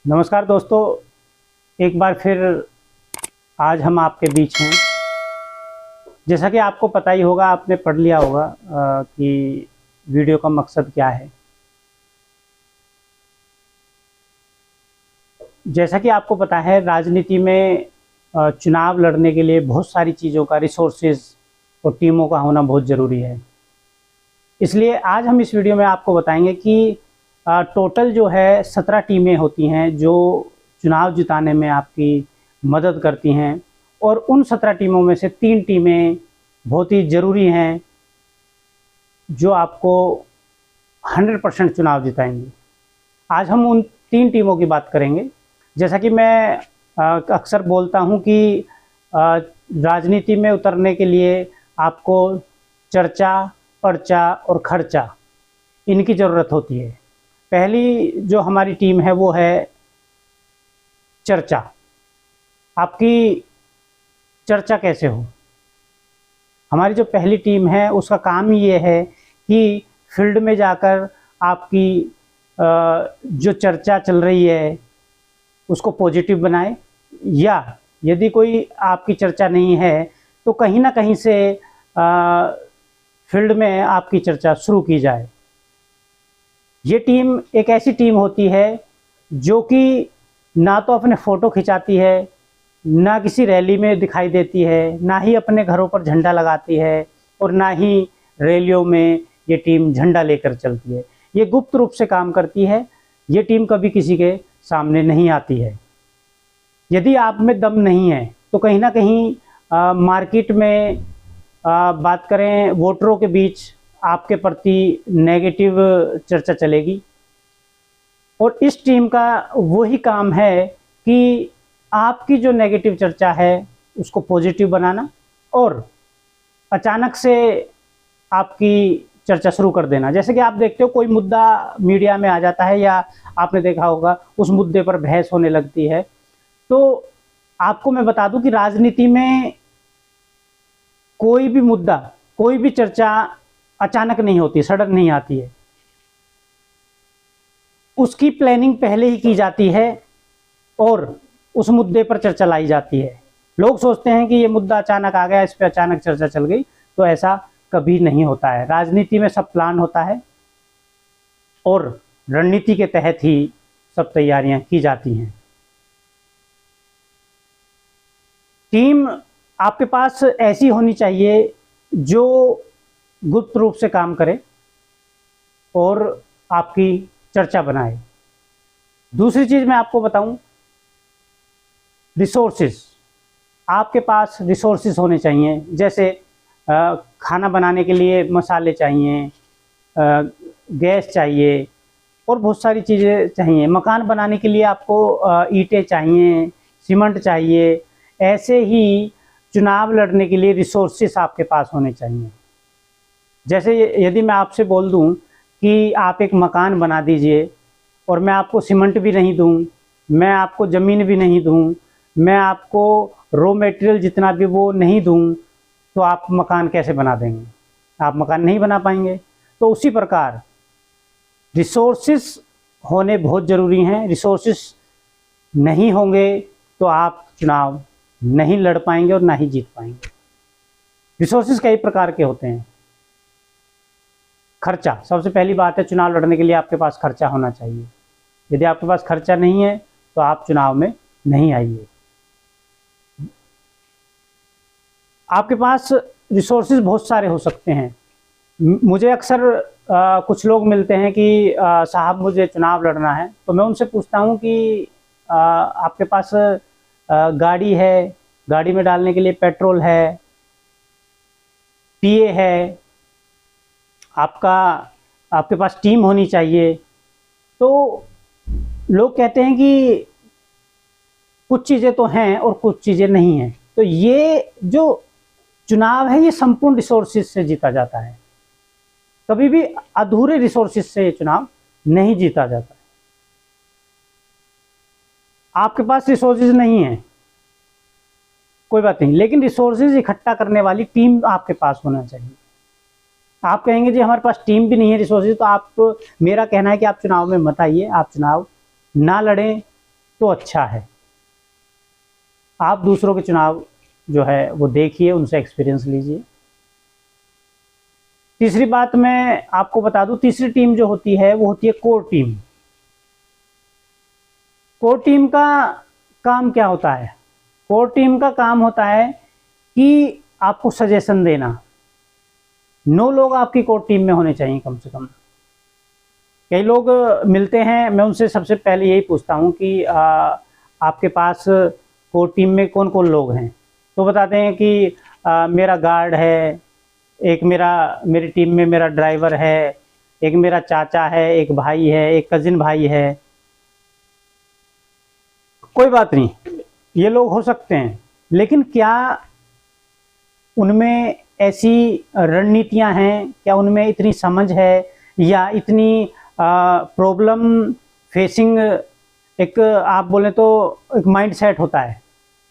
नमस्कार दोस्तों, एक बार फिर आज हम आपके बीच हैं। जैसा कि आपको पता ही होगा, आपने पढ़ लिया होगा कि वीडियो का मकसद क्या है। जैसा कि आपको पता है, राजनीति में चुनाव लड़ने के लिए बहुत सारी चीज़ों का, रिसोर्सेज और टीमों का होना बहुत ज़रूरी है। इसलिए आज हम इस वीडियो में आपको बताएंगे कि टोटल जो है 17 टीमें होती हैं जो चुनाव जिताने में आपकी मदद करती हैं, और उन 17 टीमों में से 3 टीमें बहुत ही ज़रूरी हैं जो आपको 100% चुनाव जिताएंगी। आज हम उन 3 टीमों की बात करेंगे। जैसा कि मैं अक्सर बोलता हूं कि राजनीति में उतरने के लिए आपको चर्चा, पर्चा और खर्चा, इनकी ज़रूरत होती है। पहली जो हमारी टीम है वो है चर्चा। आपकी चर्चा कैसे हो? हमारी जो पहली टीम है उसका काम ही ये है कि फील्ड में जाकर आपकी जो चर्चा चल रही है उसको पॉजिटिव बनाए, या यदि कोई आपकी चर्चा नहीं है तो कहीं ना कहीं से फील्ड में आपकी चर्चा शुरू की जाए। ये टीम एक ऐसी टीम होती है जो कि ना तो अपने फ़ोटो खिंचाती है, ना किसी रैली में दिखाई देती है, ना ही अपने घरों पर झंडा लगाती है, और ना ही रैलियों में ये टीम झंडा लेकर चलती है। ये गुप्त रूप से काम करती है। ये टीम कभी किसी के सामने नहीं आती है। यदि आप में दम नहीं है तो कहीं ना कहीं मार्केट में बात करें, वोटरों के बीच आपके प्रति नेगेटिव चर्चा चलेगी। और इस टीम का वही काम है कि आपकी जो नेगेटिव चर्चा है उसको पॉजिटिव बनाना, और अचानक से आपकी चर्चा शुरू कर देना। जैसे कि आप देखते हो, कोई मुद्दा मीडिया में आ जाता है या आपने देखा होगा उस मुद्दे पर बहस होने लगती है। तो आपको मैं बता दूं कि राजनीति में कोई भी मुद्दा, कोई भी चर्चा अचानक नहीं होती, सडन नहीं आती है। उसकी प्लानिंग पहले ही की जाती है और उस मुद्दे पर चर्चा लाई जाती है। लोग सोचते हैं कि ये मुद्दा अचानक आ गया, इस पर अचानक चर्चा चल गई, तो ऐसा कभी नहीं होता है। राजनीति में सब प्लान होता है और रणनीति के तहत ही सब तैयारियां की जाती हैं। टीम आपके पास ऐसी होनी चाहिए जो गुप्त रूप से काम करे और आपकी चर्चा बनाए। दूसरी चीज़ मैं आपको बताऊं, रिसोर्सेज। आपके पास रिसोर्सेज होने चाहिए। जैसे खाना बनाने के लिए मसाले चाहिए, गैस चाहिए, और बहुत सारी चीज़ें चाहिए। मकान बनाने के लिए आपको ईंटें चाहिए, सीमेंट चाहिए। ऐसे ही चुनाव लड़ने के लिए रिसोर्सेज आपके पास होने चाहिए। जैसे यदि मैं आपसे बोल दूं कि आप एक मकान बना दीजिए और मैं आपको सीमेंट भी नहीं दूं, मैं आपको ज़मीन भी नहीं दूं, मैं आपको रॉ मटेरियल जितना भी वो नहीं दूं, तो आप मकान कैसे बना देंगे? आप मकान नहीं बना पाएंगे। तो उसी प्रकार रिसोर्सेस होने बहुत ज़रूरी हैं। रिसोर्सेस नहीं होंगे तो आप चुनाव नहीं लड़ पाएंगे और ना ही जीत पाएंगे। रिसोर्सेज कई प्रकार के होते हैं। खर्चा सबसे पहली बात है। चुनाव लड़ने के लिए आपके पास खर्चा होना चाहिए। यदि आपके पास खर्चा नहीं है तो आप चुनाव में नहीं आइए। आपके पास रिसोर्सेज बहुत सारे हो सकते हैं। मुझे अक्सर कुछ लोग मिलते हैं कि साहब मुझे चुनाव लड़ना है, तो मैं उनसे पूछता हूं कि आपके पास गाड़ी है, गाड़ी में डालने के लिए पेट्रोल है, पीए है, आपके पास टीम होनी चाहिए। तो लोग कहते हैं कि कुछ चीज़ें तो हैं और कुछ चीज़ें नहीं हैं। तो ये जो चुनाव है ये संपूर्ण रिसोर्सेज से जीता जाता है। कभी भी अधूरे रिसोर्सेज से ये चुनाव नहीं जीता जाता है। आपके पास रिसोर्सेज नहीं है, कोई बात नहीं, लेकिन रिसोर्सेज इकट्ठा करने वाली टीम आपके पास होना चाहिए। आप कहेंगे जी हमारे पास टीम भी नहीं है, रिसोर्सेज, तो आप, मेरा कहना है कि आप चुनाव में मत आइए, आप चुनाव ना लड़ें, तो अच्छा है। आप दूसरों के चुनाव जो है वो देखिए, उनसे एक्सपीरियंस लीजिए। तीसरी बात मैं आपको बता दूं, तीसरी टीम जो होती है वो होती है कोर टीम। कोर टीम का काम क्या होता है? कोर टीम का काम होता है कि आपको सजेशन देना। 9 लोग आपकी कोर टीम में होने चाहिए कम से कम। कई लोग मिलते हैं, मैं उनसे सबसे पहले यही पूछता हूं कि आपके पास कोर टीम में कौन कौन लोग हैं? तो बताते हैं कि मेरा गार्ड है, एक मेरी टीम में मेरा ड्राइवर है, एक मेरा चाचा है, एक भाई है, एक कजिन भाई है। कोई बात नहीं, ये लोग हो सकते हैं, लेकिन क्या उनमें ऐसी रणनीतियां हैं, क्या उनमें इतनी समझ है, या इतनी प्रॉब्लम फेसिंग एक आप बोले तो एक माइंड सेट होता है?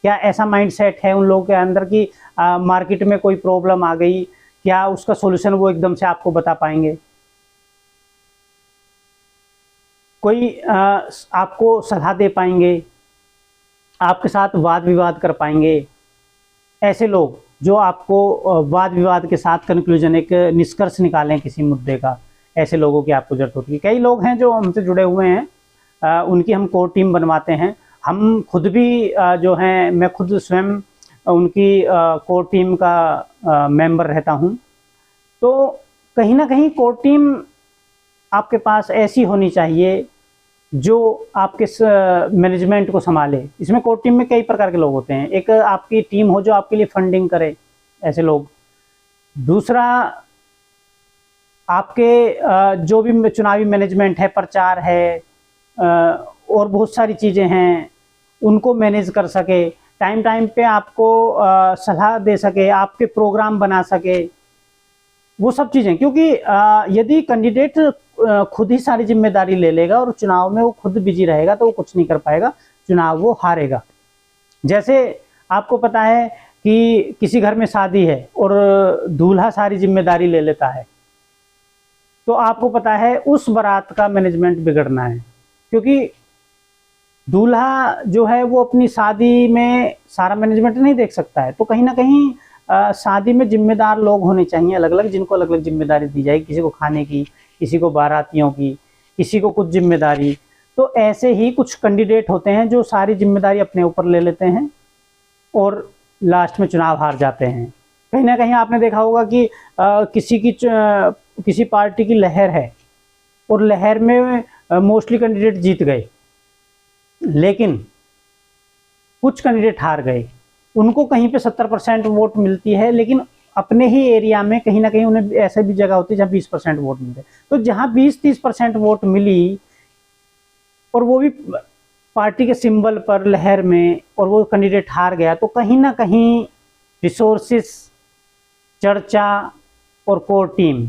क्या ऐसा माइंड सेट है उन लोगों के अंदर कि मार्केट में कोई प्रॉब्लम आ गई, क्या उसका सॉल्यूशन वो एकदम से आपको बता पाएंगे? कोई आपको सलाह दे पाएंगे, आपके साथ वाद विवाद कर पाएंगे? ऐसे लोग जो आपको वाद विवाद के साथ कंक्लूजन, एक निष्कर्ष निकालें किसी मुद्दे का, ऐसे लोगों की आपको जरूरत होती है। कई लोग हैं जो हमसे जुड़े हुए हैं, उनकी हम कोर टीम बनवाते हैं। हम खुद भी जो हैं, मैं खुद स्वयं उनकी कोर टीम का मेंबर रहता हूं। तो कहीं ना कहीं कोर टीम आपके पास ऐसी होनी चाहिए जो आपके मैनेजमेंट को संभाले। इसमें कोर टीम में कई प्रकार के लोग होते हैं। एक आपकी टीम हो जो आपके लिए फंडिंग करे, ऐसे लोग। दूसरा, आपके जो भी चुनावी मैनेजमेंट है, प्रचार है, और बहुत सारी चीज़ें हैं, उनको मैनेज कर सके, टाइम टाइम पे आपको सलाह दे सके, आपके प्रोग्राम बना सके, वो सब चीज़ें। क्योंकि यदि कैंडिडेट खुद ही सारी जिम्मेदारी ले लेगा और चुनाव में वो खुद बिजी रहेगा तो वो कुछ नहीं कर पाएगा, चुनाव वो हारेगा। जैसे आपको पता है कि किसी घर में शादी है और दूल्हा सारी जिम्मेदारी ले लेता है, तो आपको पता है उस बारात का मैनेजमेंट बिगड़ना है। क्योंकि दूल्हा जो है वो अपनी शादी में सारा मैनेजमेंट नहीं देख सकता है। तो कहीं ना कहीं शादी में जिम्मेदार लोग होने चाहिए अलग अलग, जिनको अलग अलग जिम्मेदारी दी जाएगी, किसी को खाने की, किसी को बारातियों की, किसी को कुछ जिम्मेदारी। तो ऐसे ही कुछ कैंडिडेट होते हैं जो सारी जिम्मेदारी अपने ऊपर ले लेते हैं और लास्ट में चुनाव हार जाते हैं। कहीं ना कहीं आपने देखा होगा कि किसी पार्टी की लहर है और लहर में मोस्टली कैंडिडेट जीत गए, लेकिन कुछ कैंडिडेट हार गए। उनको कहीं पे 70% वोट मिलती है, लेकिन अपने ही एरिया में कहीं ना कहीं उन्हें ऐसे भी जगह होती है जहाँ 20% वोट मिलते हैं। तो जहाँ 20-30% वोट मिली और वो भी पार्टी के सिंबल पर, लहर में, और वो कैंडिडेट हार गया, तो कहीं ना कहीं रिसोर्सेस, चर्चा और कोर टीम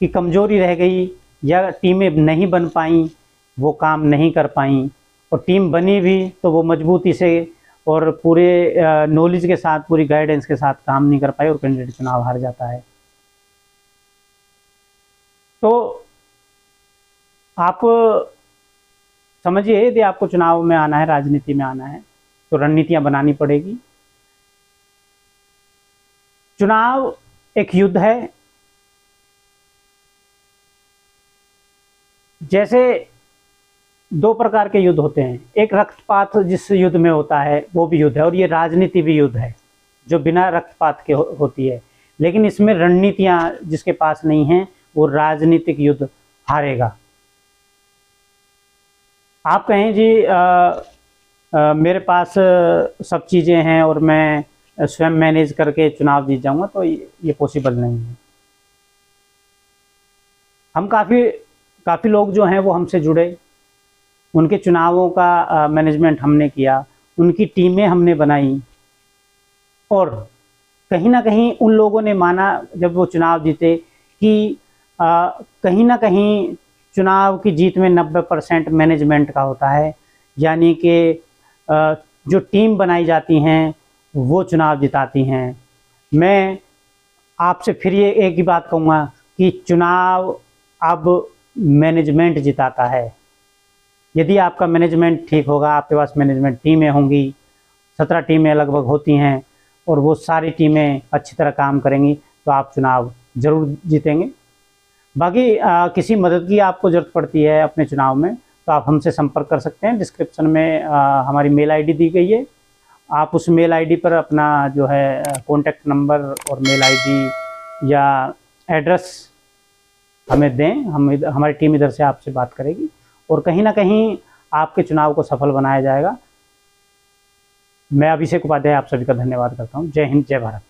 की कमजोरी रह गई, या टीमें नहीं बन पाई, वो काम नहीं कर पाई। और टीम बनी भी तो वो मजबूती से और पूरे नॉलेज के साथ, पूरी गाइडेंस के साथ काम नहीं कर पाई और कैंडिडेट चुनाव हार जाता है। तो आप समझिए, यदि आपको चुनाव में आना है, राजनीति में आना है, तो रणनीतियां बनानी पड़ेगी। चुनाव एक युद्ध है। जैसे 2 प्रकार के युद्ध होते हैं। एक रक्तपात जिस युद्ध में होता है वो भी युद्ध है, और ये राजनीति भी युद्ध है जो बिना रक्तपात के होती है। लेकिन इसमें रणनीतियां जिसके पास नहीं हैं वो राजनीतिक युद्ध हारेगा। आप कहें जी मेरे पास सब चीज़ें हैं और मैं स्वयं मैनेज करके चुनाव जीत जाऊंगा, तो ये पॉसिबल नहीं है। हम काफ़ी लोग जो हैं वो हमसे जुड़े, उनके चुनावों का मैनेजमेंट हमने किया, उनकी टीमें हमने बनाई, और कहीं ना कहीं उन लोगों ने माना जब वो चुनाव जीते कि कहीं ना कहीं चुनाव की जीत में 90% मैनेजमेंट का होता है। यानी कि जो टीम बनाई जाती हैं वो चुनाव जिताती हैं। मैं आपसे फिर ये एक ही बात कहूँगा कि चुनाव अब मैनेजमेंट जिताता है। यदि आपका मैनेजमेंट ठीक होगा, आपके पास मैनेजमेंट टीमें होंगी, 17 टीमें लगभग होती हैं और वो सारी टीमें अच्छी तरह काम करेंगी तो आप चुनाव ज़रूर जीतेंगे। बाकी किसी मदद की आपको ज़रूरत पड़ती है अपने चुनाव में तो आप हमसे संपर्क कर सकते हैं। डिस्क्रिप्शन में हमारी मेल आईडी दी गई है, आप उस मेल आईडी पर अपना जो है कॉन्टैक्ट नंबर और मेल आईडी या एड्रेस हमें दें, हमारी टीम इधर से आपसे बात करेगी और कहीं ना कहीं आपके चुनाव को सफल बनाया जाएगा। मैं अभिषेक उपाध्याय आप सभी का धन्यवाद करता हूँ। जय हिंद, जय भारत।